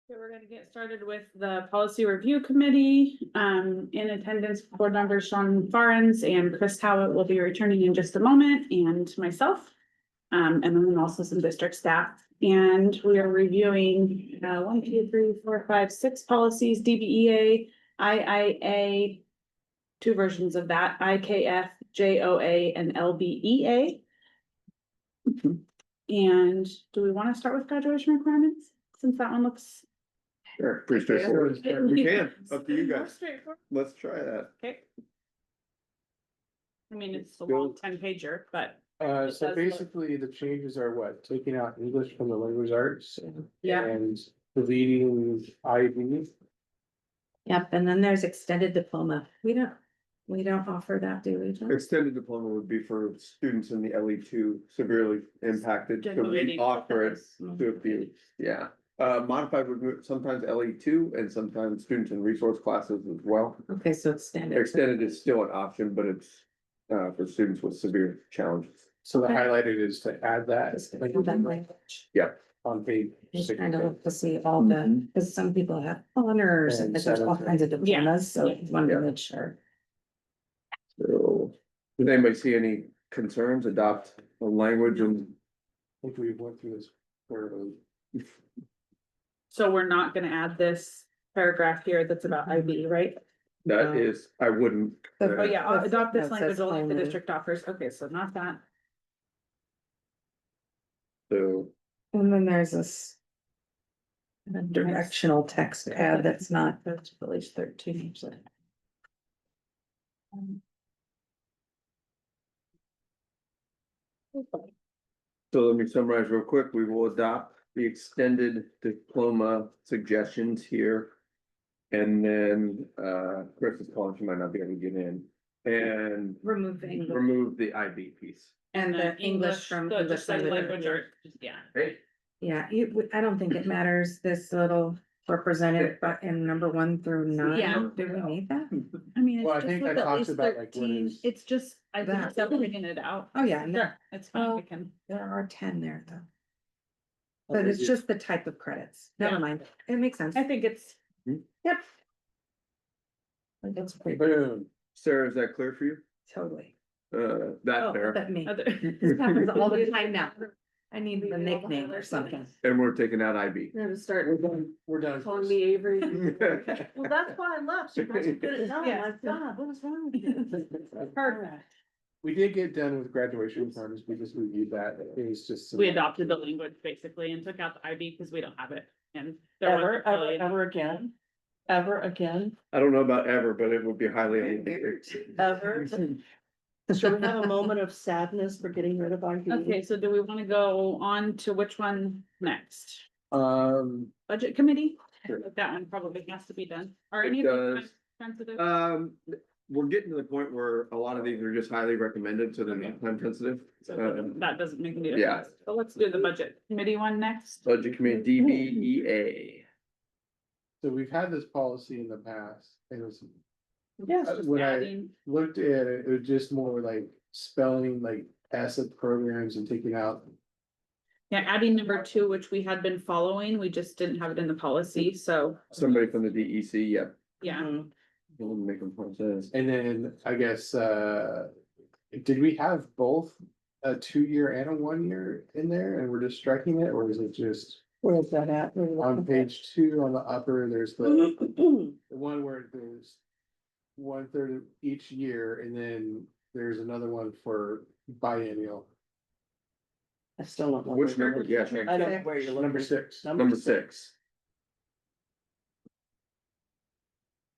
Okay, we're gonna get started with the policy review committee. In attendance, board members Sean Farrens and Chris Howitt will be returning in just a moment, and myself. And then also some district staff. And we are reviewing 1, 2, 3, 4, 5, 6 policies, DBEA, IIA, 2 versions of that, IKF, JOA, and LBEA. And do we want to start with graduation requirements, since that one looks Sure, pretty straightforward. We can, up to you more guys. straightforward? Let's try that. Okay. I mean, it's a long 10-pager, but So does look- basically the changes are what, taking out English from the language arts? Yeah. And deleting IB. Yep, and then there's extended diploma. We don't offer that, do we? Jen? Extended diploma would be for students in the LE2 severely impacted, so we offer it to a few, yeah. Modified would be sometimes LE2 and sometimes students in resource classes as well. Okay, so extended. Extended is still an option, but it's for students with severe challenges. So the Okay. highlighted is to add that. Just add that language. On page. Just trying to 6. look to see all the, because some people have honors and And there's all kinds of Yeah. diplomas, so Yeah. I wanted to make sure. So, did anybody see any concerns, adopt the language and I think we went through this thoroughly. so we're not gonna add this paragraph here that's about IB, right? that is, I wouldn't. Oh, yeah, I'll adopt this That language says only if the only. district offers. Okay, so not that. So, And then there's this directional text pad that's not, That's village 13. so. So let me summarize real quick. We will adopt the extended diploma suggestions here. And then, Chris is calling, she might not be able to get in, and removing remove the IB piece. and the English from so English just like language. language art, yeah. Yeah, I don't think it matters, this little represented, but in number 1 through 9, Yeah. do we need that? I mean, Well, I it's just think with that at talks least about, like, what 13, is it's just, I think that. separating it out. Oh, yeah, and Sure, it's fine, Oh. we can. there are 10 there though. But it's just the type of credits, never Yeah. mind, it makes sense. I think it's, Yep. That's pretty, Boom. Sarah, is that clear for you? totally. That's Oh, fair. but me, other. this happens all the time now. I need the nickname or something. And we're taking out IB. We're gonna start We're done. calling me Avery. Well, that's why I left. You guys are good at telling. Yeah. Like, God, what is wrong with you? Perfect. We did get done with graduation requirements, we just reviewed that, it was just. We adopted the language basically and took out the IB because we don't have it, and. there wasn't really- Ever again? Ever again? I don't know about ever, but it would be highly unlikely. Ever? Should we have a moment of sadness for getting rid of IB? Okay, so do we want to go on to which one next? Budget committee? Sure. That one probably has to be done. Are It any of these does. sensitive? We're getting to the point where a lot of these are just highly recommended, so they're not time sensitive. So that doesn't make any yeah. difference. So let's do the budget committee one next. Budget committee, DBEA. So we've had this policy in the past, and it was, Yes. when I Adding, looked at it, it was just more like spelling like asset programs and taking out. yeah, adding number 2, which we had been following, we just didn't have it in the policy, so, Somebody from the DEC, yeah. yeah. Mhm. We'll make them process. And then I guess, did we have both a 2-year and a 1-year in there and we're just striking it, or is it just Where is that at? on page 2 on the upper, there's the one where there's 1/3 of each year, and then there's another one for biennial, I still don't know. Which where number? you're Yeah. looking. I don't know where you're looking. number 6. Number 6.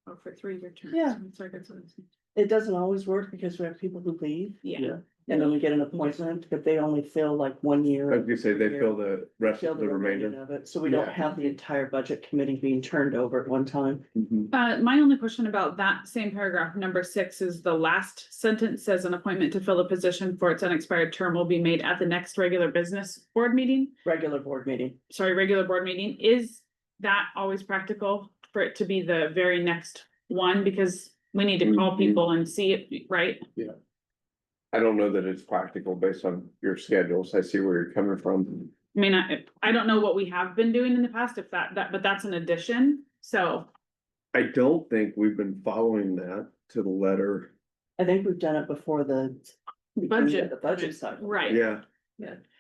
Oh, for 3-year terms. Yeah. Sorry, that's what it's- It doesn't always work because we have people who leave. Yeah. And then we get an appointment, but they only fill like 1 year. I was gonna say they fill the rest Fill of the remainder. of it, so we don't Yeah. have the entire budget committee being turned over at one time. Mhm. My only question about that same paragraph, number 6, is the last sentence says an appointment to fill a position for its unexpired term will be made at the next regular business board meeting. Regular board meeting. Sorry, regular board meeting. Is that always practical for it to be the very next one? Because we need to call people and see it, right? I don't know that it's practical based on your schedules. I see where you're coming from. I mean, I don't know what we have been doing in the past, if but that's an addition, so. I don't think we've been following that to the letter. I think we've done it before the Budget. the budget cycle. Right. Yeah,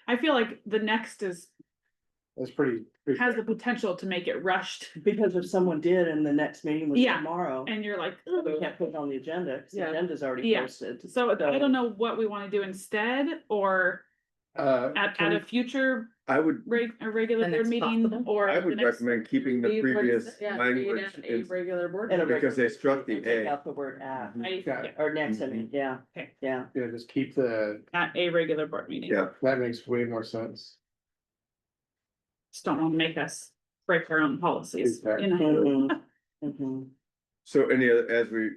I feel like the next That's pretty. has the potential to make it rushed, Because if someone did and the next meeting was Yeah. tomorrow, and you're like, we can't put it on the agenda, because the Yeah. agenda's already Yeah. posted. so I don't know what we wanna do instead, or at a future I would, a regular The board next meeting, possible? or. I the would next- recommend keeping the previous language. A regular board. And a meeting. Because they regular struck the meeting, take A. Out the word at, I- Yeah. yeah, or next, I mean, yeah, Okay. yeah. Yeah, just keep the, At a regular board meeting. Yeah, that makes way more sense. Just don't wanna make us break our own policies, Exactly. you know? Mhm, mhm. so any other, as we,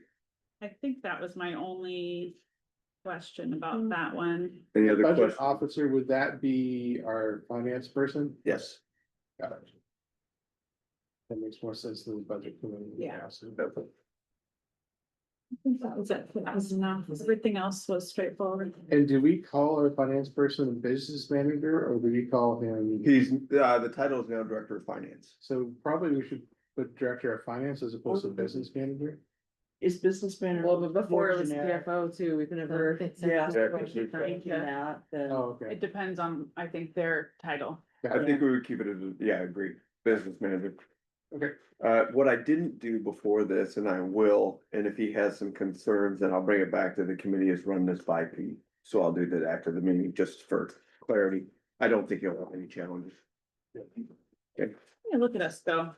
I think that was my only question about that one. any other Budget questions? officer, would that be our finance person? Yes. Got it. That makes more sense than the budget committee. Yeah. So- I think that was it, that was enough, everything else was straightforward. And do we call our finance person a business manager, or do we call him? He's, the title is now Director of Finance. So probably we should put director of finance as opposed to business manager. Is business manager? Well, but before more it was generic? CFO too, we've never. Yeah. Exactly. Thinking that, then- Oh, okay. It depends on, I think, their title. I think we would keep it as, yeah, I agree, business manager. Okay. What I didn't do before this, and I will, and if he has some concerns, then I'll bring it back to the committee, is run this by Pete. So I'll do that after the meeting, just for clarity. I don't think he'll have any challenges. Okay, Yeah, look at us go.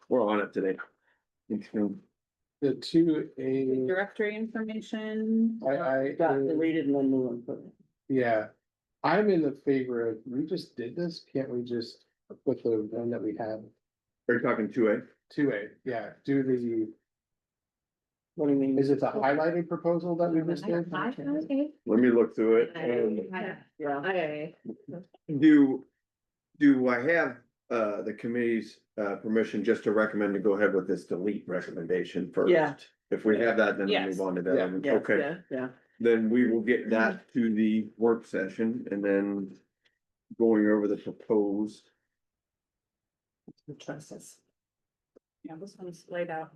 we're on it today. The two A, Directory information. I, Got deleted and then new one put in. yeah. I'm in the favor of, we just did this, can't we just put the one that we had? Are you talking 2A? Two A, yeah, do the, What do you mean? is it the highlighted proposal that we just did? Let me look through it, and Yeah. do I have, the committee's, permission just to recommend to go ahead with this delete recommendation first? Yeah. If we have that, then we'll Yes. move on to that, Yeah. one. Yeah, Okay. yeah, yeah. Then we will get that to the work session and then going over the proposed. Choices. Yeah, this one's laid out.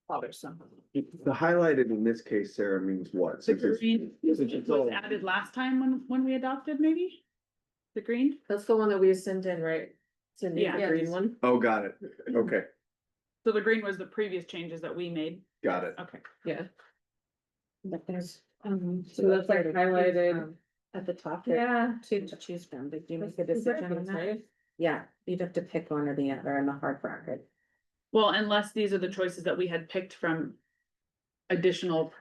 Bothersome. The highlighted in this case, Sarah, means what? The Since it's- green since it's all- was added last time when we adopted, maybe? The green? That's the one that we sent in, right? Cindy, Yeah. the green one. Oh, got it. Okay, So the green was the previous changes that we made, got it. okay. Yeah. But there's, So that's like highlighted. at the top. Yeah. Two to choose from, did you make a That's decision on reference, that? right? Yeah, you'd have to pick one or the other in the hard bracket. Well, unless these are the choices that we had picked from additional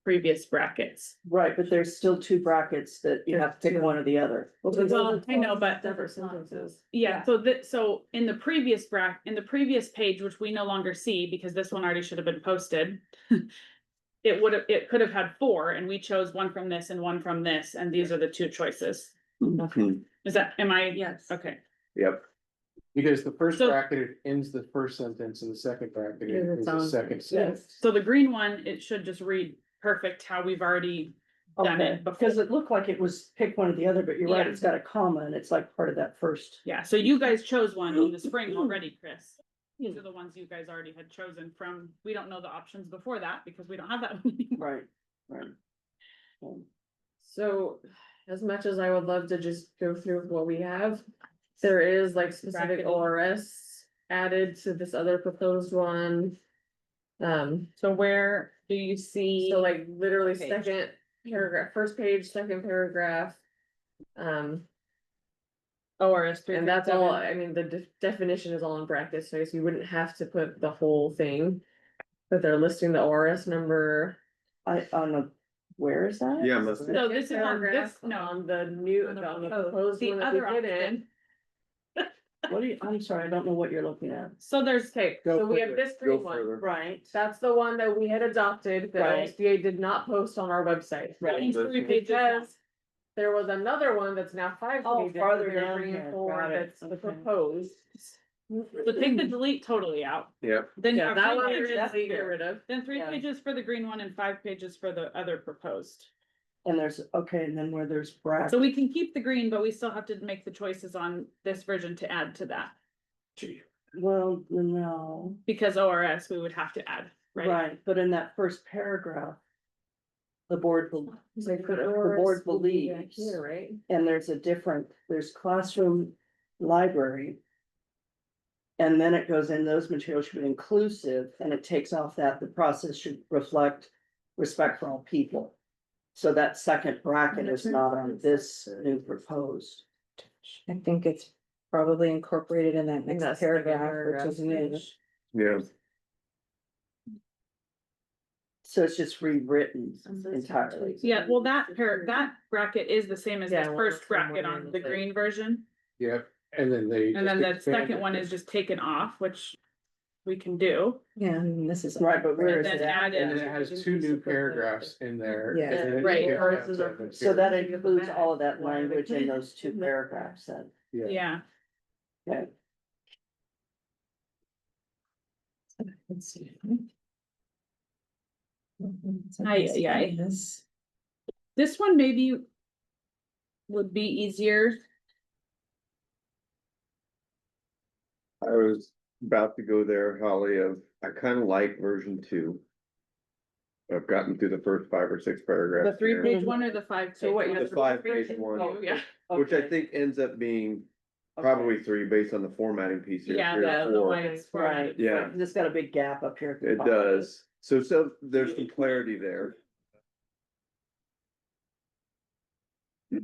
previous brackets. Right, but there's still two brackets that you have to pick one or the other. Well, I know, but Separate sentences. yeah, so in the previous in the previous page, which we no longer see because this one already should have been posted. It could have had 4 and we chose one from this and one from this, and these are the 2 choices. Hmm, Am I? Yes. Okay, Yep, Because the first So- bracket ends the first sentence and the second bracket Is is its the own- second sentence. Yes. so the green one, it should just read perfect how we've already done Okay, it before. because it looked like it was pick one or the other, but you're right, Yeah. it's got a comma and it's like part of that first. Yeah, so you guys chose one in the spring already, Chris. These are the ones you guys already had chosen from, we don't know the options before that because we don't have that one anymore. Right. So as much as I would love to just go through what we have, there is like specific Bracketing. ORS added to this other proposed one. So where do you see? So like literally Page. second paragraph, first page, second paragraph. ORS. And that's all, I mean, the definition is all in brackets, so I guess you wouldn't have to put the whole thing. But they're listing the ORS number. On the, where is that? yeah, must, So this is on this, Paragraph no, On the new, On the on the proposed. proposed The one that we other did option. it. What do you, I'm sorry, I don't know what you're looking at. so there's, Okay, Go so we have further, this go green one. further. Right. That's the one that we had adopted, that Right. OSBA did not post on our website. Right. 3 pages long. Because there was another one that's now 5 Oh, pages. farther that they're down bringing here. forward Got it. That's the Okay. proposed. So take the delete totally out, yep, then you Yeah, have that 3 one pages, we're gonna get rid of. then 3 Yeah. pages for the green one and 5 pages for the other proposed. And there's, okay, and then where there's brackets. So we can keep the green, but we still have to make the choices on this version to add to that. Well, no, Because ORS, we would have to add, right? right, but in that first paragraph. The board, It's like, but the ORS board will be back believes, here, right? and there's classroom, library. And then it goes in, those materials should be inclusive, and it takes off that the process should reflect respect for all people. So that second bracket is not on this new proposed. I think it's probably incorporated in that think next that's the second paragraph, which is new. Yeah, So it's just rewritten entirely. Yeah, well, that bracket is the same as the Yeah, well, first that's the one bracket we're on in the the- green version. Yep, and then they. And then the just expand second it. one is just taken off, which we can do. Yeah, and this is. Right, but where And is then it at? add And then it. it has two new paragraphs in there. Yeah. and then it Right, gets ours down is to our- the- So that includes all of that language in those two paragraphs then. Yeah, Okay, Let's see. Aye, aye, aye. This one maybe would be easier. I was about to go there, Holly, of, I kind of like version 2. I've gotten through the first 5 or 6 paragraphs. The 3-page Mhm. one or the 5? So what you The 5-page one, Oh, yeah. which I okay, think ends up being okay. probably 3 based on the formatting piece here. Yeah, 3 or the 4. way it's Right, formatted. Yeah. right, 'cause it's got a big gap up here. at the It top. does. So there's some clarity there. I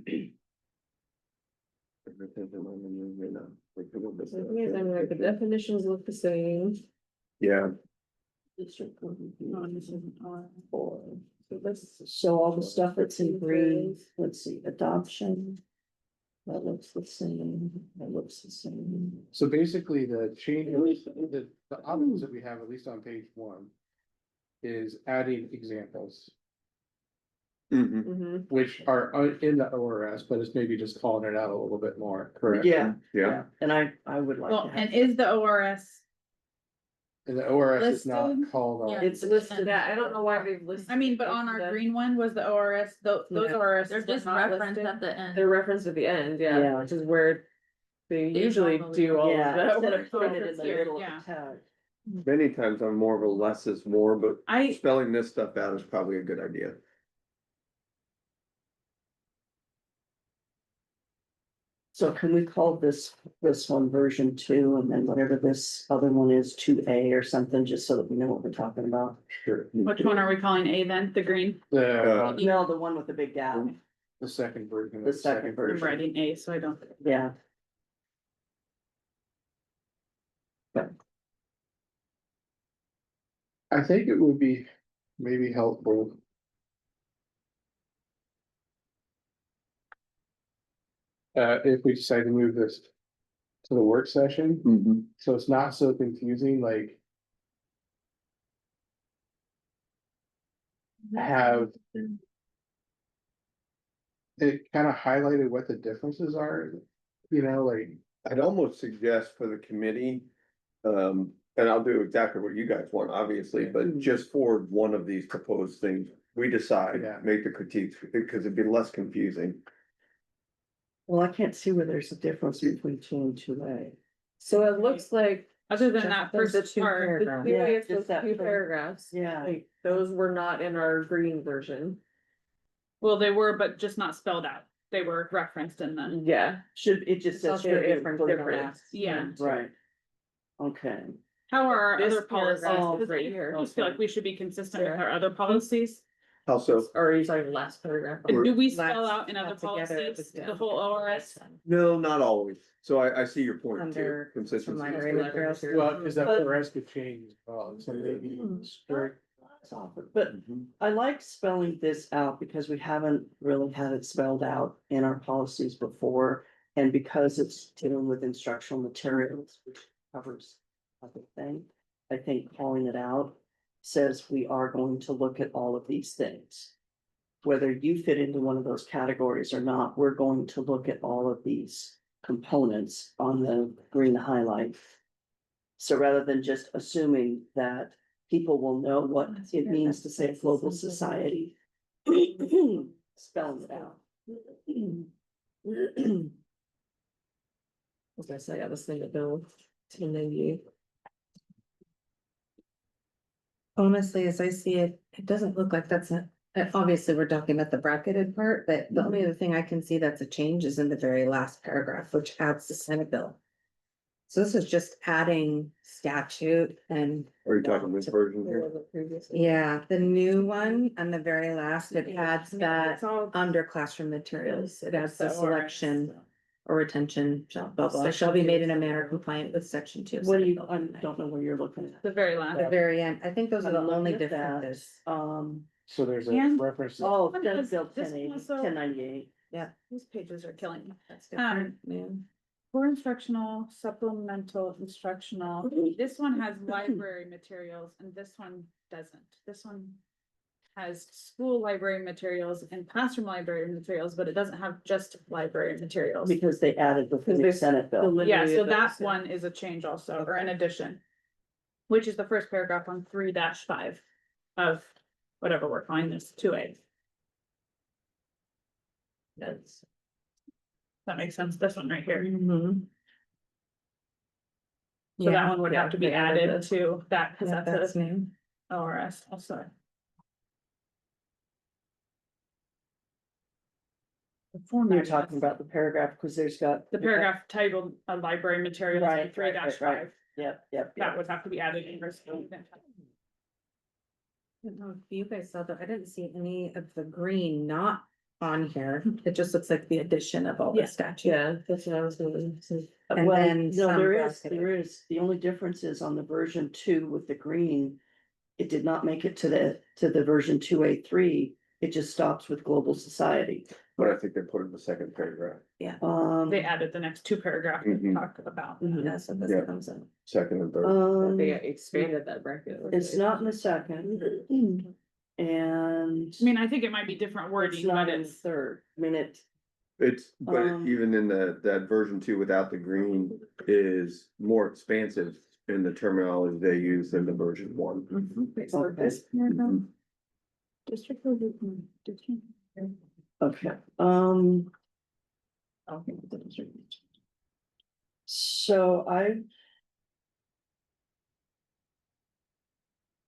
mean, like the definitions look the same. Yeah, District Oh, and this isn't four. So this, So all the stuff that's in green, let's see, adoption. That looks the same, that looks the same. So basically, the changes, the options that we have, at least on page 1. Is adding examples, mhm, mhm. which are in the ORS, but it's maybe just calling it out a little bit more, correct? Yeah, yeah. yeah, and I would like Well, to have. and is the ORS, And the ORS is not Listed? called Yeah. out. It's listed. Yeah, I don't know why they've listed. I mean, but on our green one was the ORS, those Yeah. ORS. They're just referenced at the end. They're referenced at the end, yeah, Yeah. which is where they They usually normally do all of Yeah, that. instead of putting it in reference the here. middle of yeah. the tag. Many times I'm more of a less is more, but I, spelling this stuff out is probably a good idea. So can we call this one version 2 and then whatever this other one is 2A or something, just so that we know what we're talking about? Sure. which one are we calling A then? The green? The No, the one with the big gap, second version. of the second I'm version, writing A, so I don't. yeah. I think it would be maybe helpful. If we decide to move this to the work session, Mhm. so it's not so confusing, like. Have. It kind of highlighted what the differences are, like. I'd almost suggest for the committee, and I'll do exactly what you guys want, obviously, but just forward one of these proposed things. We decide, Yeah. make the critiques, because it'd be less confusing. Well, I can't see where there's a difference between 2 and 2A. So it looks like. Other than Just that those first two part, paragraphs. The Yeah, way it's just those that two first- paragraphs, Yeah, like, those were not in our green version. well, they were, but just not spelled out. They were referenced in the, Yeah, it just says. Okay, should be different, included. different. yeah. Right. Okay, How are our This other policies? paragraph is 'Cause right I here. just feel like we should be consistent with our other policies. How so? or are you talking the last paragraph? Or- Do we spell Last- out in other last together, it policies, was the down. whole ORS? No, not always. So I see your point too, Under some consistency. library materials. Well, because that But- ORS could change, as well, so maybe strict. but Mhm. I like spelling this out because we haven't really had it spelled out in our policies before. And because it's dealing with instructional materials, which covers everything, I think calling it out says we are going to look at all of these things. Whether you fit into one of those categories or not, we're going to look at all of these components on the green highlight. So rather than just assuming that people will know what it means to say global society. spelling it out. I was gonna say, I was thinking Bill 1098. Honestly, as I see it, it doesn't look like that's a, obviously, we're talking about the bracketed part, but the only other thing I can see that's a change is in the very last paragraph, which adds the Senate bill. So this is just adding statute and, Are you talking this version There here? was a previous. yeah, the new one and the very last, it adds that It's all under classroom materials, it adds the the ORS. selection or retention, blah, blah, shall be made in a manner compliant with section 2. of What do you, Senate I Bill. don't know where you're looking at. The very last. The very end, I think those are the I'm looking only at that. differences. So there's a And- reference. to- Oh, One Senate has- Bill this 1080, also- 1098. These pages are killing me. That's different, yeah. For instructional, supplemental instructional, this one has library materials and this one doesn't. This one has school library materials and classroom library materials, but it doesn't have just library materials. Because they added the Because they- Senate bill. Yeah, so Delivery of that those, one is a change also, or an addition. Which is the first paragraph on 3-5 of whatever we're calling this 2A. That's. That makes sense, this one right here. Mhm. So that Yeah, one would yeah, have to be they added added this. to that, cause yeah, that's that's a new. ORS also. The format You're is- talking about the paragraph, because there's got. The paragraph titled library materials in Right, three right, right, five, right. Yep, yep, that yep. would have to be added in. I don't know if you guys saw that, I didn't see any of the green not on here, it just looks like the addition of all Yeah. the statute. Yeah, that's what I was gonna say. And Well, then no, some there is, bracketed. there is, the only difference is on the version 2 with the green. It did not make it to the version 2A3, it just stops with global society. But I think they put it in the second paragraph, They added the next two paragraphs to Mhm. talk about. Yeah, so this Yeah. comes in. second and third. They expanded that bracket. It's not in the second. And I mean, I think it might be different it's wording, not but in the it's, third, I mean, But Um, even in that version 2 without the green is more expansive in the terminology they use than the version 1. Okay. District. or district? okay, Okay, the district. so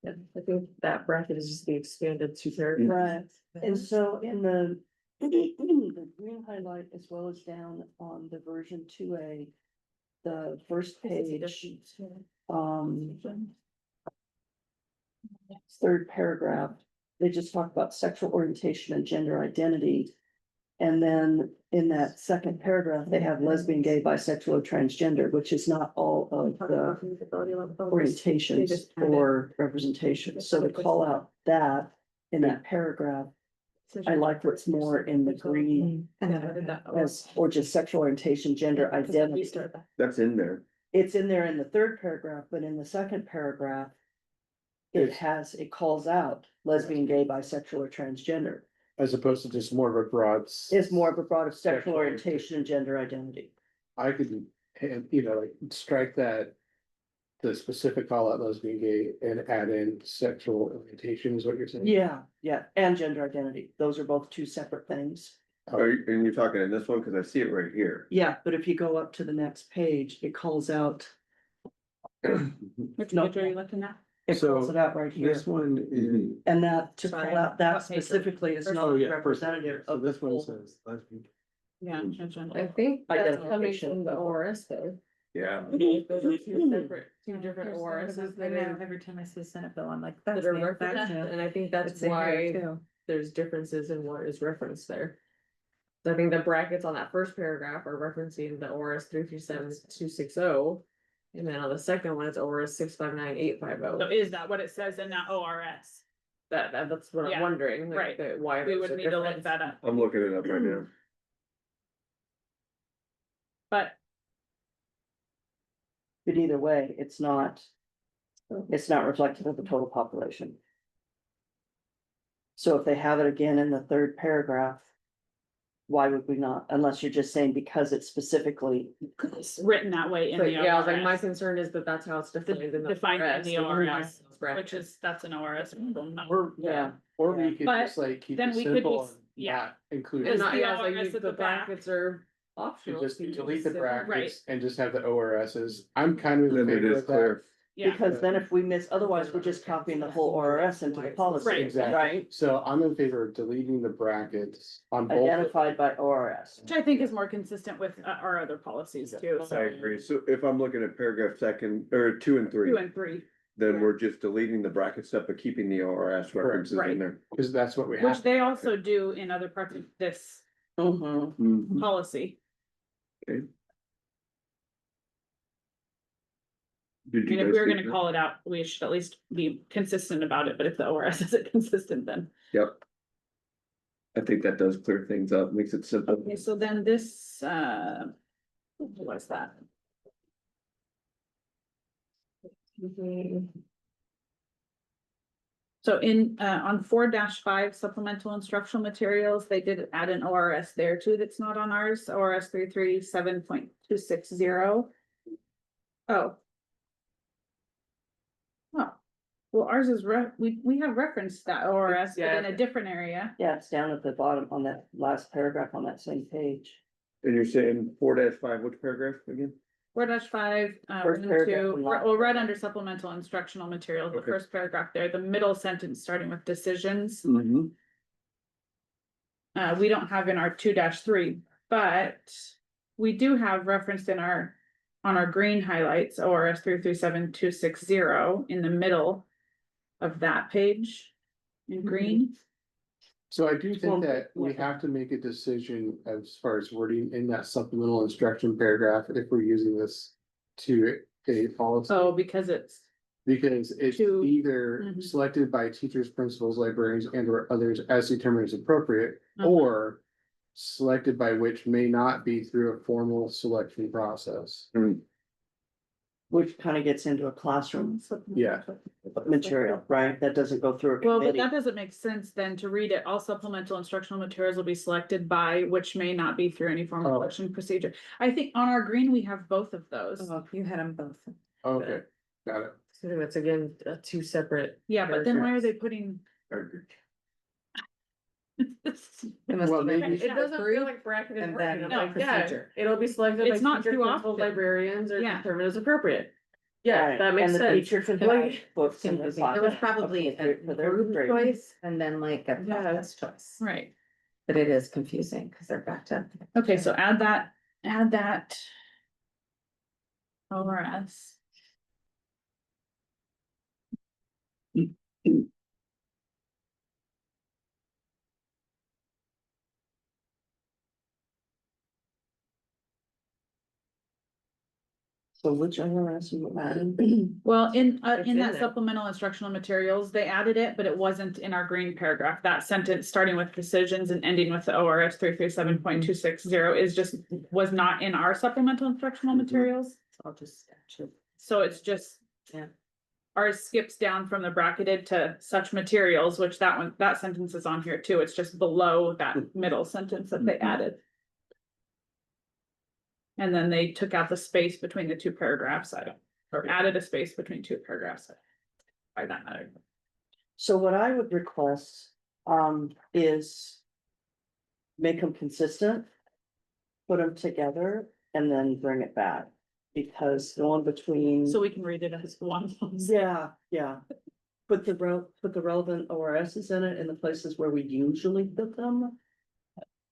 Yeah, I think that bracket is just the expanded 2 Mm-hmm. paragraphs. right, and so in the. The green highlight as well as down on the version 2A. The first page, third paragraph, they just talk about sexual orientation and gender identity. And then in that second paragraph, they have lesbian, gay, bisexual, or transgender, which is not all of the orientations or representation. So to call out that in that paragraph, I like what's more in the green And then as, or just sexual orientation, gender identity. That's in there. It's in there in the third paragraph, but in the second paragraph. It calls out lesbian, gay, bisexual, or transgender. As opposed to just more of a broad. It's more of a broad of sexual Sexual orientation and gender identity. I could, like, strike that. The specific call out lesbian, gay, and add in sexual orientation is what you're saying? Yeah, and gender identity. Those are both two separate things. And you're talking in this one, cause I see it right here. Yeah, but if you go up to the next page, it calls out, Which No. page are you looking at? it calls it out right here. This one is. And that, to call out that What page? specifically is Oh, not yeah, representative So of this one whole- says lesbian. Yeah. I think that's coming Identification. from the ORS though. Yeah. Those are two different ORSs Every time I see a Senate bill, I'm like, that's that are new, referenced, that's new. and I think that's It's in here why too. there's differences in what is referenced there. So I think the brackets on that first paragraph are referencing the ORS 337-260. And then on the second one, it's ORS 659-850. So is that what it says in that ORS? That's what I'm Yeah, wondering, like, right. why. We those would are need to look different. that up, I'm looking it up right now. but But either way, it's not reflective of the total population. So if they have it again in the third paragraph. Why would we not, unless you're just saying because it's specifically, it's written that way in But the yeah, I was like, my ORS, concern is that that's how it's defined in the. defined in the ORS, ORS, which is, that's an ORS. problem, not- Or, yeah. or we could But just like keep then it we could be simple. s- Yeah. not included. And It's not, the yeah, it's like ORS you- at the the back. brackets are You optional. just so you delete the say- brackets and just have the ORSs. I'm kind of in Then it favor is of that. clear. Yeah, Because then if we miss, otherwise we're just copying the whole ORS into the policy, Right. Exactly. right? So I'm in favor of deleting the brackets on both. Identified by ORS. which I think is more consistent with our other policies too, I so agree. So if I'm looking at paragraph second, or 2 and 3, 2 and 3, then we're just deleting the bracket stuff, but keeping the ORS references Right. in there. Because that's what we which have. they also do in other parts of this Mm-hmm. policy. Did I mean, you if guys we were think gonna that? call it out, we should at least be consistent about it, but if the ORS isn't consistent, then. Yep. I think that does clear things up, makes it simple. Okay, so then this, what was that? So in, on 4-5 supplemental instructional materials, they did add an ORS there too, that's not on ours, ORS 337.260. Oh. Oh, well, ours is we have referenced that ORS, but in a different area. Yeah, it's down at the bottom on that last paragraph on that same page. And you're saying 4-5, which paragraph again? 4-5, First paragraph from last well, right paragraph. under supplemental instructional materials, the Okay. first paragraph there, the middle sentence starting with decisions. Mm-hmm. We don't have in our 2-3, but we do have referenced in our, on our green highlights, ORS 337.260 in the middle of that page in green. So I do Well, think that we yeah. have to make a decision as far as wording in that supplemental instruction paragraph if we're using this to a policy. Oh, because it's, Because it's To- either Mhm. selected by teachers, principals, librarians, and or others as determined as appropriate, Mhm. or selected by which may not be through a formal selection process. Which kind of gets into a classroom Yeah. material, right? That doesn't go through a well, but committee. that doesn't make sense then to read it. All supplemental instructional materials will be selected by, which may not be through any formal Oh. selection procedure. I think on our green, we have both of those. Oh, you had them both. Okay, got it. So it's again, two separate. Yeah, but then why are paragraphs. they putting? It must Well, have been maybe- It doesn't approved, feel like bracketed. and wording. then I'm like, yeah, procedure. it'll be selected by It's not teachers, too principals, often. librarians, or Yeah. determined as appropriate. Yeah, Right, that makes and the sense. teacher can Like- have books in their confusing. It was pocket probably a appropriate for their group grade. choice and then like a Yeah. process choice. Right, But it is confusing because they're backed up. okay, so add that. ORS. So which ORS are you adding? Well, in It's in that there. supplemental instructional materials, they added it, but it wasn't in our green paragraph. That sentence starting with decisions and ending with the ORS 337.260 is just, was not in our supplemental instructional materials. I'll just. So it's just. Yeah. Ours skips down from the bracketed to such materials, which that sentence is on here too. It's just below that middle sentence that they added. And then they took out the space between the two paragraphs, or added a space between two paragraphs. By that matter. So what I would request, is. Make them consistent. Put them together and then bring it back, because going between. So we can read it as one. Yeah, yeah. Put the relevant ORSs in it in the places where we usually put them.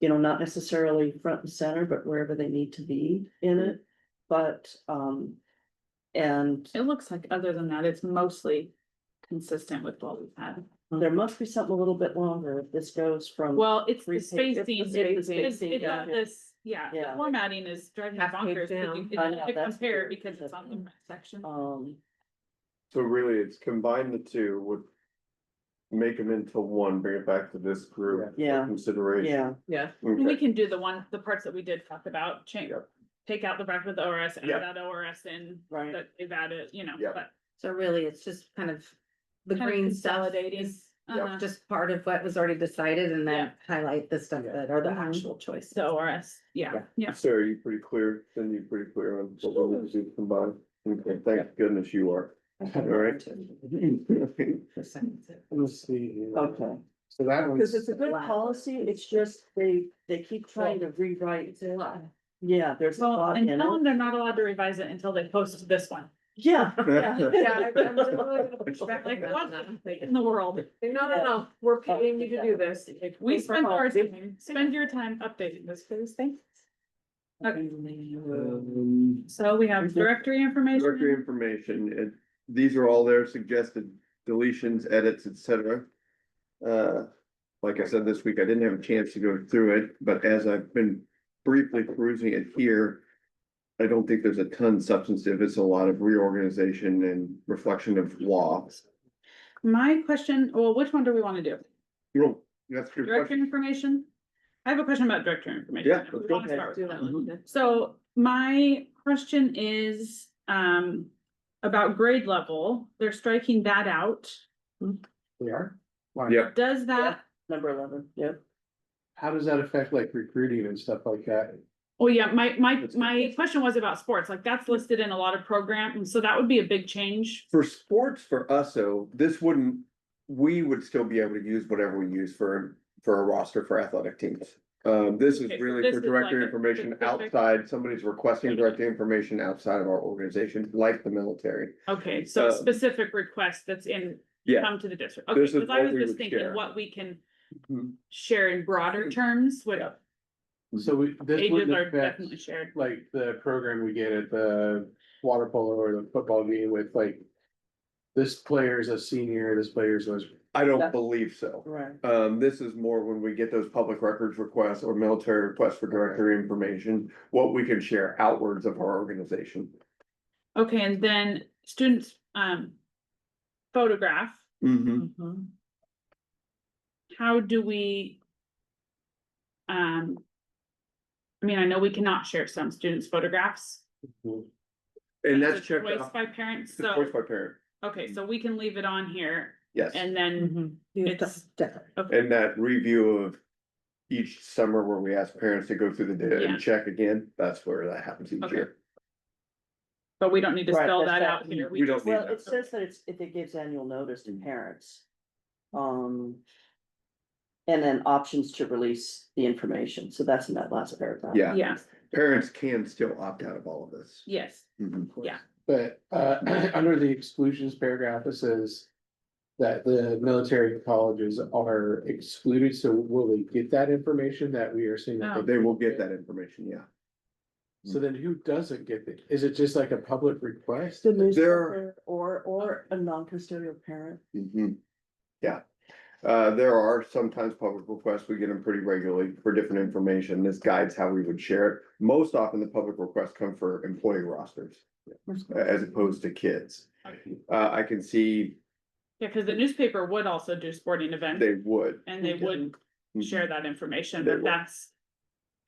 You know, not necessarily front and center, but wherever they need to be in it, but, and It looks like other than that, it's mostly consistent with what we've had. there must be something a little bit longer if this goes from. Well, it's the Three page- it's the spacing, spacing, it's yeah. not this, yeah, the Yeah. formatting is driving me Half page bonkers. 'cause down. you- I It's know, to that's compare weird. because it's on the right section. So really, it's combine the two, would make them into one, bring it back to this group. for Yeah. Consideration. Yeah, Yeah, And we Okay. can do the parts that we did talk about, change, take out the bracket with the ORS, add Yeah. that ORS in, right. that they've added, you know, Yeah. but. So really, it's just kind of, the Kind of green stuff consolidating. is Uh-huh. just part of what was already decided and then highlight the stuff Yeah. that are the Mhm. actual choices. The ORS, yeah, yeah. Sarah, are you pretty clear? Then you pretty clear on what we need to do combine? Okay, thank goodness you are. All right. The sentence. Let's see. here. Okay, So that Because one's, it's a good policy, it's just they keep trying to rewrite. It's a lot. Yeah, there's a Well, lot and in tell them it. they're not allowed to revise it until they post this one. Yeah, yeah. Yeah, I'm totally gonna push back Like, like what that. in the world? No, we're paying you to do this. We spent our time, spend your time updating this, please, thanks. Okay, so we have directory Directory information. information, and these are all their suggested deletions, edits, etc. Like I said, this week, I didn't have a chance to go through it, but as I've been briefly perusing it here. I don't think there's a ton substantive, it's a lot of reorganization and reflection of law. My question, well, which one do we wanna do? Well, that's a good Directory question. information? I have a question about directory information. Yeah, if we let's go wanna ahead. start with Do that. that one. So my question is, about grade level, they're striking that out. we are. Why? Yep. Does that, Number 11, yep. How does that affect like recruiting and stuff like that? oh yeah, my That's good. question was about sports, like that's listed in a lot of programs, so that would be a big change. For sports, for us, though, this wouldn't, we would still be able to use whatever we use for a roster for athletic teams. This is Okay, so really this for is directory like a information specific- outside, somebody's requesting directory information outside of our organization, like the military. Okay, so a Um, specific request that's in, Yeah, come to the district, okay, This is because I what was we just would thinking share. what we can Mhm. share in broader terms, what Yeah. So this ages wouldn't are affect definitely shared. like the program we get at the water polo or the football game with like. This player's a senior, this player's was, I don't That- believe so. Right. This is more when we get those public records requests or military requests for directory information, what we can share outwards of our organization. Okay, and then students, photograph, Mm-hmm. how do we? I mean, I know we cannot share some students' photographs. And It's that's a checked choice off. by parents, It's a so, choice by parent, okay, so we can leave it on here yes. and then, It's- okay, And that review of each summer where we ask parents to go through the data Yeah. and check again, that's where that happens each Okay. year. but we don't need to Right, spell that's that that- out here. we don't just- need Well, that. it says that if it gives annual notice to parents. And then options to release the information, so that's in that last paragraph. Yeah. Yeah, Parents can still opt out of all of this. yes, Mhm. yeah. but under the exclusions paragraph, it says. That the military colleges are excluded, so will they get that information that we are seeing? that Oh. They will get that information, yeah. So then who doesn't get it? Is it just like a public request? The newspaper or a non-custodial parent. Mhm. Yeah. There are sometimes public requests, we get them pretty regularly for different information, this guides how we would share it. Most often, the public requests come for employee rosters, as opposed to kids. I can see Yeah, because the newspaper would also do sporting events they would. and they would Mhm. share that information, They but would. that's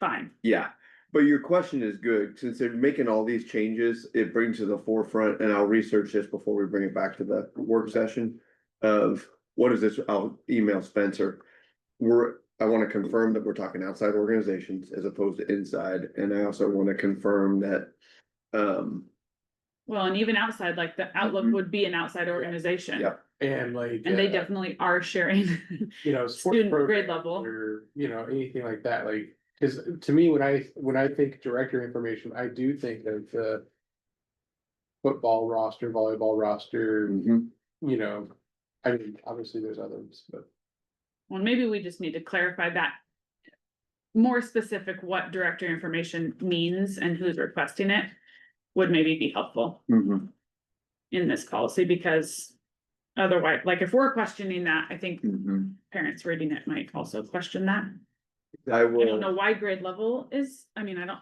fine. Yeah, but your question is good, since they're making all these changes, it brings to the forefront, and I'll research this before we bring it back to the work session. Of what is this, I'll email Spencer. I wanna confirm that we're talking outside organizations as opposed to inside, and I also wanna confirm that. Well, and even outside, like the Outlook Mhm. would be an outside organization. Yep. And like. And they definitely are sharing. You know, sports student grade programs level. or, you know, anything like that, like, cause to me, when I think director information, I do think of the. Football roster, volleyball roster, Mhm. you know, I mean, obviously there's others, but. Well, maybe we just need to clarify that. More specific what directory information means and who's requesting it. Would maybe be helpful Mhm. in this policy, because. Otherwise, like if we're questioning that, I think Mhm. parents reading it might also question that. I I don't know will, why grade level is, I mean, I don't.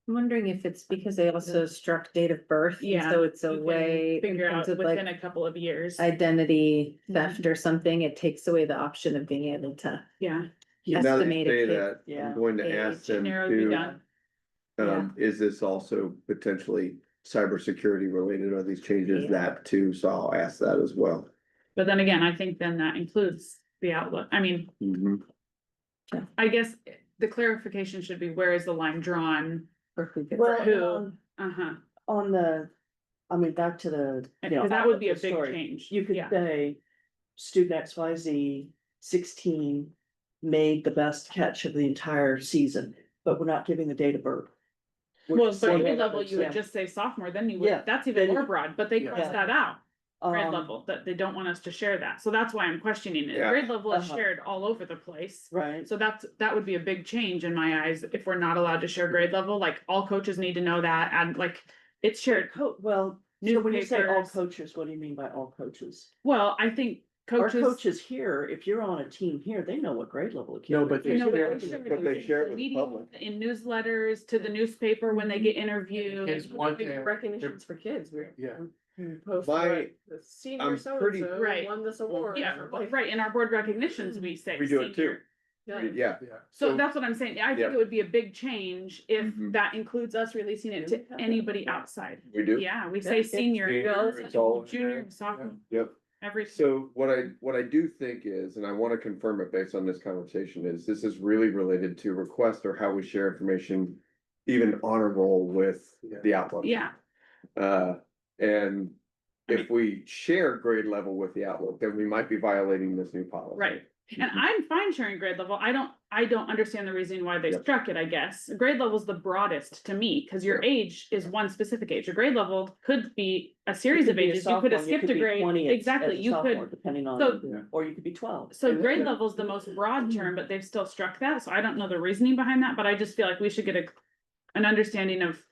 I'm wondering if it's because they also struck date of birth, and Yeah, so it's you a can way. in Figure out terms of, within like, a couple of years. identity Mhm. theft or something, it takes away the option of being able to Yeah, now that you estimate a say kid's that, Yeah. I'm going to ask age. them narrow be to. done. Is this also potentially cybersecurity related? Are these changes Yeah. that too? So I'll ask that as well. But then again, I think then that includes the Outlook. I mean, Mhm. I guess the clarification should be where is the line drawn? for who gets Well, it. Who? Uh-huh. On the, I mean, back to the. you know, Because that would be a big story, change. You could Yeah. say, student XYZ 16 made the best catch of the entire season, but we're not giving the date of birth. We're Well, just but saying grade that level, it's- you would yeah. just say sophomore, then you Yeah, would, that's even then- more broad, but they Yeah. crossed that out. Grade Um, level, that they don't want us to share that, so that's why I'm questioning it, Yeah. grade level is Uh-huh. shared all over the place. Right, So that would be a big change in my eyes, if we're not allowed to share grade level, like, all coaches need to know that, and like, it's shared. well, so when you say all Newspapers. coaches, what do you mean by all coaches? Well, I think Our coaches. coaches here, if you're on a team here, they know what grade level. a kid No, is. but they No, share- they share but they it share it in with the media, public. in newsletters, to the newspaper when they get interviewed. Kids want to, Recognitions for kids, we're. yeah. Post My- what the senior I'm pretty- so-and-so Right. won this award. Yeah, or like- right, in our board recognitions, we say. We do it too. senior. Yeah. Yeah, So that's what I'm saying, I think Yeah. it would be a big change if Mhm. that includes us releasing it Yeah, we to have that. anybody outside. we do. Yeah, we Yeah, say it's senior, Senior, it's all in junior, there. sophomore, Yep. every. So what I do think is, and I want to confirm it based on this conversation, is this is really related to request or how we share information. Even honor roll with the Outlook. Yeah, And I if we share grade level with the Outlook, then we might be violating this new policy. right, and I'm fine sharing grade level, I don't understand the reason why they Yep. struck it, I guess. Grade level is the broadest to me, cause your age is one specific age, your grade level could be a series could of be a ages, you could have sophomore, you skipped could a be grade, 20 as exactly, a you sophomore, could. depending on, So- or you could be 12. So And- grade and- level is the most broad term, but they've still struck that, so I don't know the reasoning behind that, but I just feel like we should get an understanding of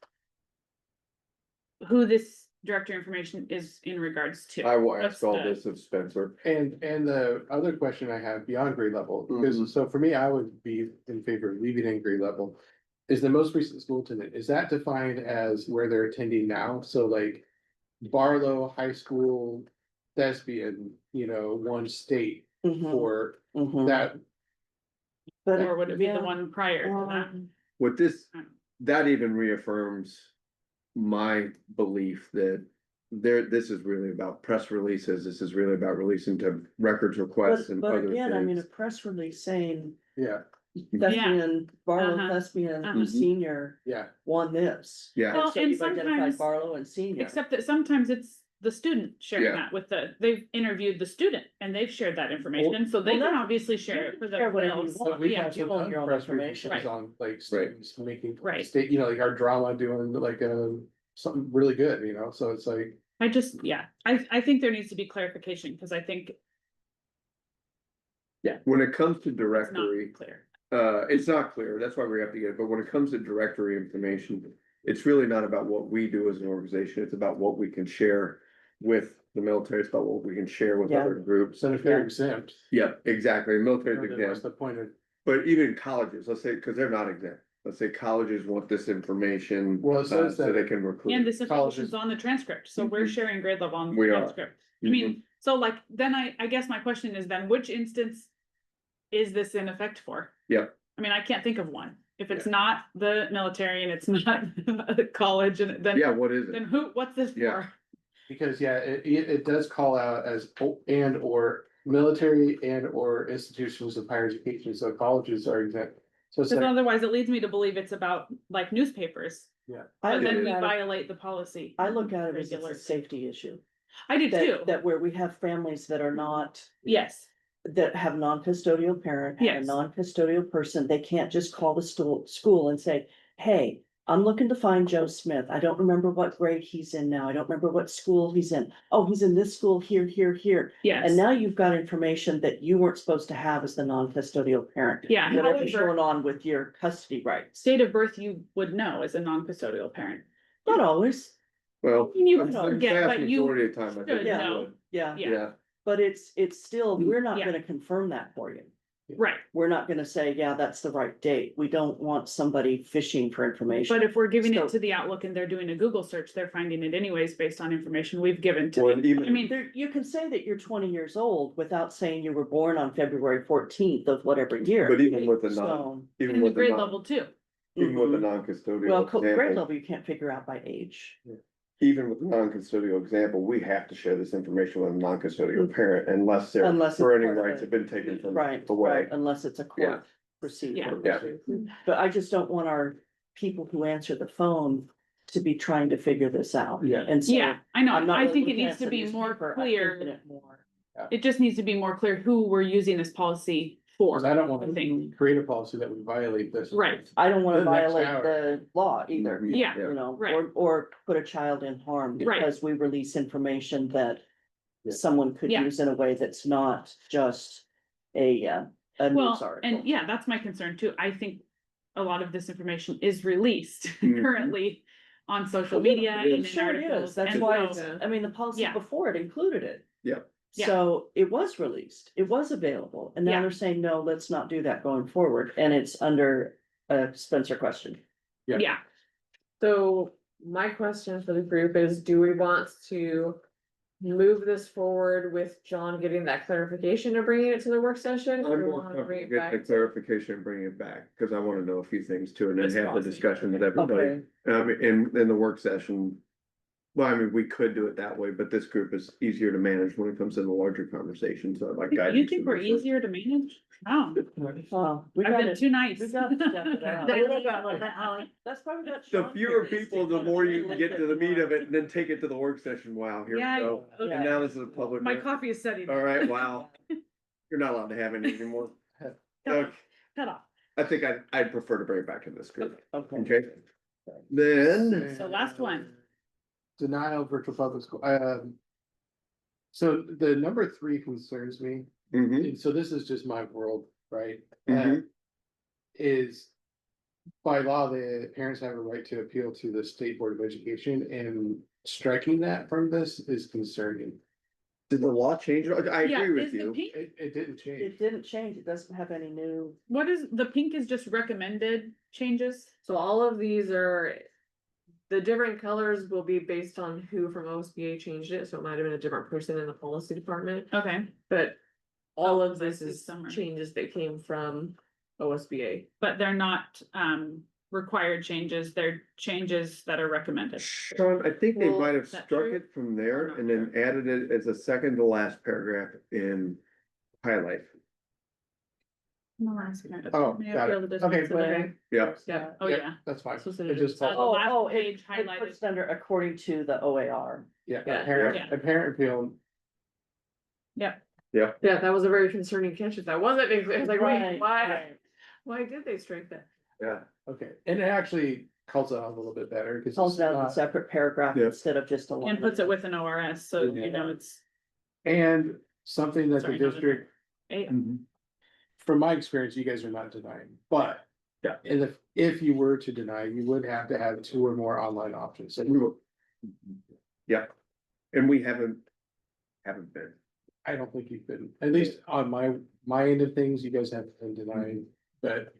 who this director information is in regards to. I will That's ask all the- this of Spencer. And the other question I have beyond grade level, Mhm. because so for me, I would be in favor of leaving in grade level. Is the most recent school attendant, is that defined as where they're attending now? So like Barlow High School, Thespian, one state Mhm, for mhm. that. But Or would it be the yeah, one prior to that? With this, that even reaffirms my belief that this is really about press releases. This is really about releasing to records requests and But other again, I mean, a things. press release saying Yeah, Thespian, Barlow, Uh-huh, Thespian, uh-huh. senior yeah, won this. Yeah, Well, So and you've identified sometimes- Barlow and senior. Except that sometimes it's the student sharing Yeah. that with they've interviewed the student and they've shared that information, so they well, can that- obviously share it for share whatever you themselves. want. but we Yeah, have some you own your own press information. releases on like students making. Right. State, like our drama doing like something really good, so it's like. I just, yeah, I think there needs to be clarification, because I think when it comes to it's not directory, clear. it's not clear. That's why we have to get it. But when it comes to directory information, it's really not about what we do as an organization. It's about what we can share with the military. It's about what we can share with Yeah. other groups. So if they're exempt. Yeah, exactly. Military's then what's exempt. the point of, But even colleges, let's say, because they're not exempt, let's say colleges want this information. Well, it says so that- they can And recruit. this information's on the transcript, so we're Mhm. sharing grade level on the We are. transcript. I mean, so like, then I guess my question is then, which instance is this in effect for? Yep. I mean, I can't think of one. If it's not the military and it's not college, and then, Yeah, what is then it? what's this Yeah. for? because it does call out as and or military and or institutions of higher education, so colleges are exempt. So it's Because like, otherwise it leads me to believe it's about like newspapers, I but then look we at it, violate the policy. I look at it as Regular. a safety issue. I do too, That where we have families that are not, yes, that have non-custodial parent, have a Yes. non-custodial person, they can't just call the school and say, hey, I'm looking to find Joe Smith. I don't remember what grade he's in now. I don't remember what school he's in. Oh, he's in this school here, here, here. yes. And now you've got information that you weren't supposed to have as the non-custodial parent. Yeah, Whatever's however, going on with your custody rights. date of birth you would know as a non-custodial parent. Not always, Well, You the forget, vast but you majority of the time, I think. should we Yeah. know. would. yeah, Yeah. but it's still, we're not Yeah. gonna confirm that for you. Right, We're not gonna say, yeah, that's the right date. We don't want somebody fishing for information. but if we're giving So- it to the Outlook and they're doing a Google search, they're finding it anyways based on information we've given to Well, them. and even. I mean, There, you can say that you're 20 years old without saying you were born on February 14th of whatever year. But even with the non, So, even in the with the grade non, level too. even with the mhm. non-custodial Well, grade example, level, you can't figure out by age. even with the non-custodial example, we have to share this information with a non-custodial parent unless their Unless it's parenting part of rights it. have been taken from Right, away. right, unless it's a Yeah. court procedure. Yeah. But I just don't want our people who answer the phone to be trying to figure this out. Yeah. And so. Yeah, I know, I'm not I really think it looking needs at to the be more newspaper, I'm thinking clear. it more It just needs to be more clear who we're using this policy for. Cause I don't I wanna think. create a policy that would violate this. Right. I don't wanna The next violate hour. the law either. Yeah, You know, right. or put a child in harm Right. because we release information that Yeah. someone could Yeah. use in a way that's not just a news Well, article. and yeah, that's my concern too. I think a lot of this information is released Mhm. currently on social media and in Sure it is, articles. that's and why, so- it's I mean, the policy Yeah. before it included it. Yeah. Yeah. So it was released, it was available, and now Yeah. they're saying, no, let's not do that going forward, and it's under a Spencer question. Yeah. Yeah, So my question for the group is, do we want to move this forward with John getting that clarification and bringing it to the work session? or I'm do we more wanna bring comfortable it getting the back? clarification and bringing it back, because I wanna know a few things too, and then This have the policy. discussion with everybody. Okay. In the work session. Well, I mean, we could do it that way, but this group is easier to manage when it comes to the larger conversation, so I'd like guidance. you think from we're this one. easier to manage? Oh, Well, we I've got been it, too nice. we got to step it out. That's probably what. The Sean fewer figured. people, the more you can get to the meat of it, and then take it to the work session, wow, here we Yeah, go. okay. And now this is a public. My coffee is setting. All right, wow, you're not allowed to have any anymore. Cut Okay, off, cut off. I think I'd prefer to bring it back in this group, Okay. okay? Then, So last one. Denial of virtual public school, so the number 3 concerns me, mhm, and so this is just my world, right? Mhm. Is by law, the parents have a right to appeal to the State Board of Education, and striking that from this is concerning. did the law change? I Yeah, agree with is the you. pink- It didn't change. It didn't change, it doesn't have any new, What is, the pink is just recommended changes? So all of these are, the different colors will be based on who from OSBA changed it, so it might have been a different person in the policy department, Okay, but all Oh, of this this is summer. changes that came from OSBA. but they're not required changes, they're changes that are recommended. Sean, I think they Well, might have is that struck true? it from there not and then added it as a second to last paragraph in highlight. Oh, got it. Okay, but- Yeah, Yeah, oh Yep, yeah. That's fine. So it's It just Uh, falls- the last Oh, page it highlighted. puts it under according to the OAR. Yeah, Yeah. Yeah. a parent appeal, Yeah, Yeah, that was a very concerning catch, if that wasn't, I was like, wait, Right, why, right. why did they strike that? yeah. okay, and it actually calls it out a little bit better, because. Calls it out in a separate paragraph Yeah. instead of just a line. and puts it with an ORS, so you Yeah. know it's. And something that the Sorry, no, no, no. district, A. from my experience, you guys are not denying, but. Yeah. And if you were to deny, you would have to have 2 or more online options, so We will. Yeah, and we haven't been. I don't think you've been, at least on my end of things, you guys haven't been denying, but.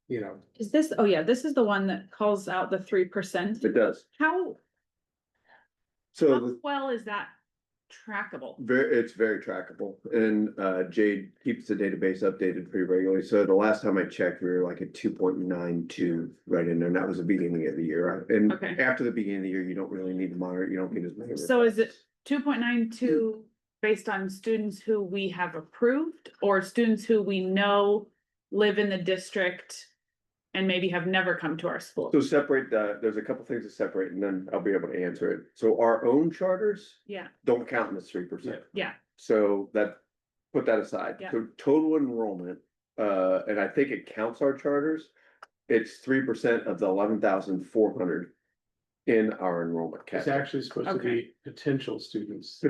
You know, Is this, oh yeah, this is the one that calls out the 3%. It does. How, So how the well is that trackable? it's very trackable and Jade keeps the database updated pretty regularly. So the last time I checked, we were like at 2.92 right in there, and that was the beginning of the year. And Okay. after the beginning of the year, you don't really need to monitor, you don't get as many. So is it 2.92 based on students who we have approved or students who we know live in the district and maybe have never come to our school? So separate there's a couple things to separate and then I'll be able to answer it. So our own charters Yeah, don't count in this 3%. yeah, So put that aside. Yeah. So total enrollment, and I think it counts our charters. It's 3% of the 11,400 in our enrollment it's category. actually supposed to be potential students.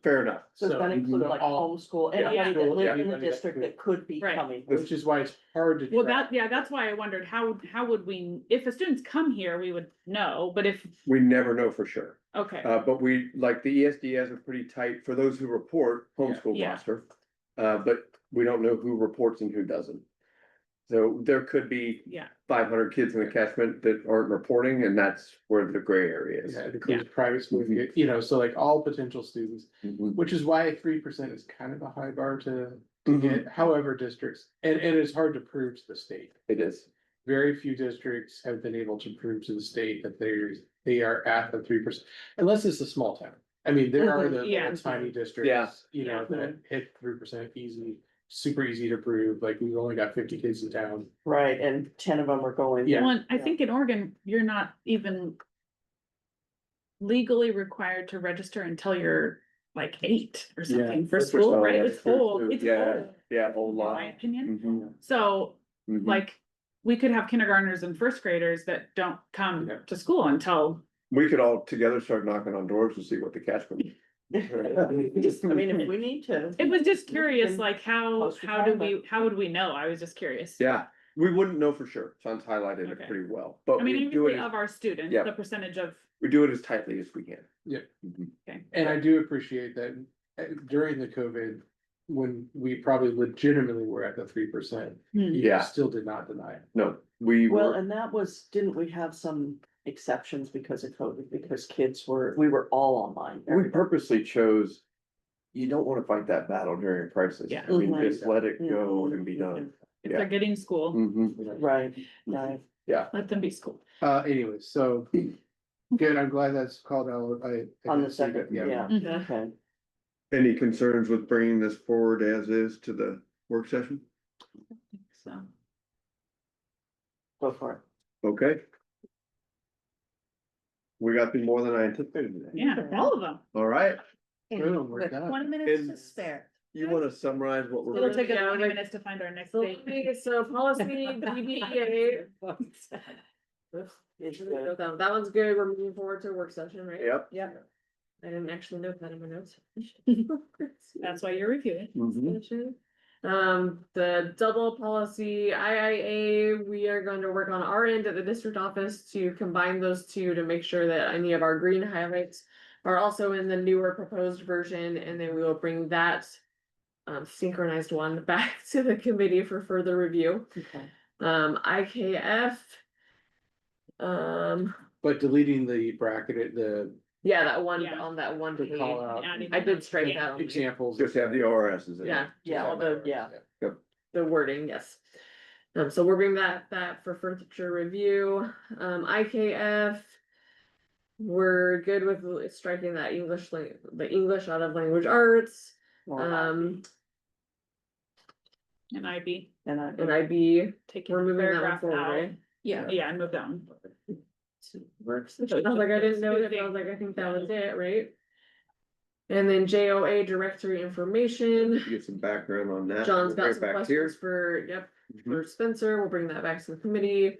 Fair enough. So that included like all- homeschool, Yeah. anybody that lived in the Anybody that district could. that could be Right. coming. Which is why it's hard to. well, track. that's why I wondered how would we, if the students come here, we would know, but if, We never know for sure. okay, But we, like the ESD has a pretty tight, for those who report, homeschool Yeah. roster. But we don't know who reports and who doesn't. So there could be yeah, 500 kids in the catchment that aren't reporting, and that's where the gray area is. Yeah, it includes private school, you know, so like all potential students, Mhm. which is why 3% is kind of a high bar to Mhm. get, however, districts, and it's hard to prove to the state. It is. Very few districts have been able to prove to the state that they are at the 3%, unless it's a small town. I mean, there are the Yeah. little tiny districts. Yeah. You know, that hit 3% easy, super easy to prove, like we've only got 50 kids in town. Right, and 10 of them are going. Yeah. well, and I think in Oregon, you're not even legally required to register until you're like 8 or Yeah, something for that's school, what- right? oh, It's that's true, old, too. it's Yeah, old, yeah, a whole in lot. my opinion. Mhm, So mhm. like, we could have kindergartners and first graders that don't come Yeah. to school until, We could all together start knocking on doors to see what the catchment. Just, I mean, if we need to. it was just we curious, can- like how post-retirement. how would we know? I was just curious. Yeah, we wouldn't know for sure. Sean's highlighted it Okay. pretty well, but I mean, we do obviously it, of our students, yeah. the percentage of, we do it as tightly as we can. Yeah. Mhm. And I do appreciate that during the COVID, when we probably legitimately were at the 3%. You Yeah. still did not deny it. No, we Well, were, and that was, didn't we have some exceptions because of COVID, because we were all online. we purposely chose. You don't wanna fight that battle during a crisis. Yeah. I mean, Mhm. just let it go Mhm. and be done. if Yeah. they're getting school, Mhm. Right, right. let them be school. Anyway, so good, I'm glad that's called out. I On the didn't see that, second, yeah, Mhm. okay. Any concerns with bringing this forward as is to the work session? So, Go for it. Okay. We got through more than I anticipated today. yeah, all of them. All right, Boom, we're With done. 20 minutes to And- spare. you wanna summarize what It'll we're, take us Yeah, 20 like- minutes to find our next So, date. so policy BBA. That one's good, we're moving forward to a work session, right? yep. Yep, I didn't actually note that in my notes. that's why you're reviewing. Mhm. The double policy IIA, we are going to work on our end at the district office to combine those two to make sure that any of our green highlights are also in the newer proposed version, and then we will bring that synchronized one back to the committee for further review. Okay. IKF. But deleting the bracket, Yeah, that one Yeah. on that one the page. call out. Adding I did that. strike Yeah. that on. Examples. Just have the ORSs in it. Yeah, Yeah, all the wording, yes. So we're bringing that for further review. IKF. We're good with striking that the English out of language arts. Um, And IB, And and IB, taking we're the moving that one paragraph forward, out. right? Yeah, yeah, I moved that one. Works. I was like, I didn't know it, I was like, I think that was it, right? And then JOA directory information. Get some background on that. John's We'll got some bring it back here. questions for, yep, Mhm. for Spencer, we'll bring that back to the committee.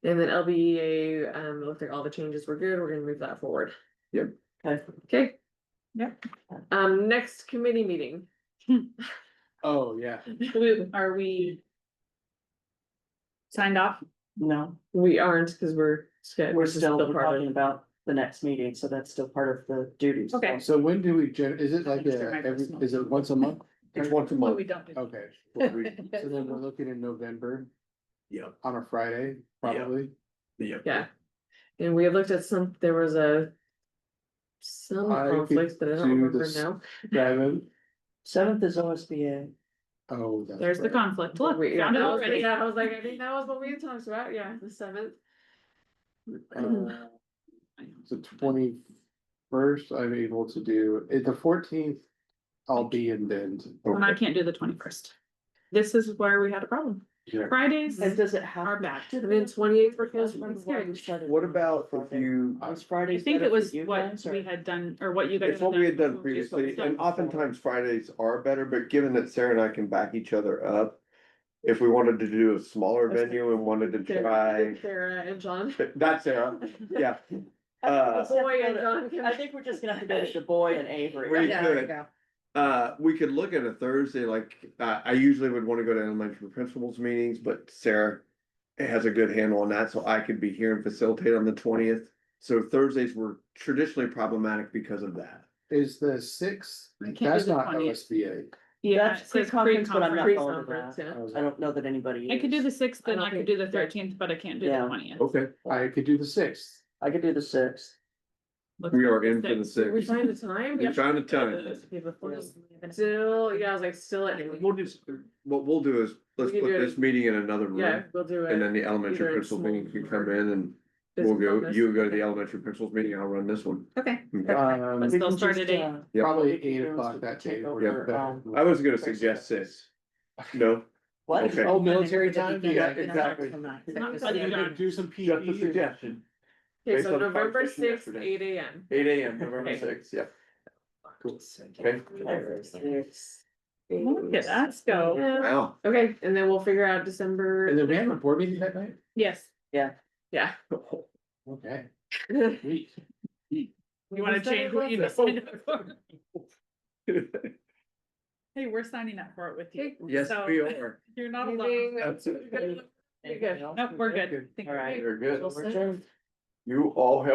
And then LBEA, looks like all the changes were good, we're gonna move that forward. Yep. Okay. Okay. Yep. Next committee meeting. Oh, yeah. Are we signed off? No, We aren't, cause we're this is still part of- talking about the next meeting, so that's still part of the duties. Okay. So when do we, is it like Register my every, personal is it once a month? It's once a Well, month. we don't do. Okay, We- so then we're looking in November Yep, on a Friday, probably. yep. Yeah. And we had looked at some, there was some I could conflicts, but I don't do remember this- now. 7th is OSBA. Oh, that's There's the right. conflict. Look, We- yeah, found it that was- already. Yeah, I was like, I think that was what we had talked about, yeah, the 7th. The 21st, I'm able to do, the 14th, I'll be in Bend. And I can't do the 21st. This is where we had a problem. Yeah. Fridays And does it have? are bad. And then 28th for Because Thanksgiving. What about if you, Was I Friday? think better it for was you what guys, or- we had done, or what you guys. it's what we had done Just what previously, we've done and before. oftentimes Fridays are better, but given that Sarah and I can back each other up. If we wanted to do a smaller venue and wanted to try, Sarah and John. not Sarah, yeah. Boy and John. I think we're just gonna have to go to Du Bois and Avery. We Yeah, there you could. go. We could look at a Thursday, like, I usually would wanna go to elementary principals meetings, but Sarah. Has a good handle on that, so I could be here and facilitate on the 20th. So Thursdays were traditionally problematic because of that. Is the 6th, I can't do that's the not 20th. OSBA. Yeah, That's it says pre-conference, but I'm not going to Pre-conference, that. yeah. I don't know that anybody. I could do the is. 6th I and don't I could think- do the 13th, but I can't do the Yeah. 20th. Okay. I could do the 6th. I could do the 6th. Looks We like are in for the sixth. We 6th. find the time? We found a time. Still, yeah, I was like, still at. We'll just, what we'll do is, let's We can put do it. this meeting in another Yeah, room. we'll do it. And then the elementary either in principal small meeting can come or in and we'll business go, office. you go to the elementary principals meeting, I'll run this one. Okay. Okay. Um, But still start at 8. Yep. Probably Take 8 rooms o'clock to that take day. over, Yeah. I was gonna suggest 6. No, What? Okay. Oh, military time? Yeah, exactly. Not So funny, you John. could do some PE. just a suggestion. Okay, Based so on the November conversation 6th, yesterday. 8 AM. 8 AM, November Okay. 6th, yeah. Cool. Okay. Look at us go. Yeah, Wow. okay, and then we'll figure out December. And then we have a board meeting that night? Yes, Yeah. Okay. You Sweet. wanna change what you signed up for? Hey, we're signing up for it with you. Yes, So, we are. You're not alone. Anything- Absolutely. You're good. No, we're good. Thank you. All right. You're good. We'll adjourn. You all have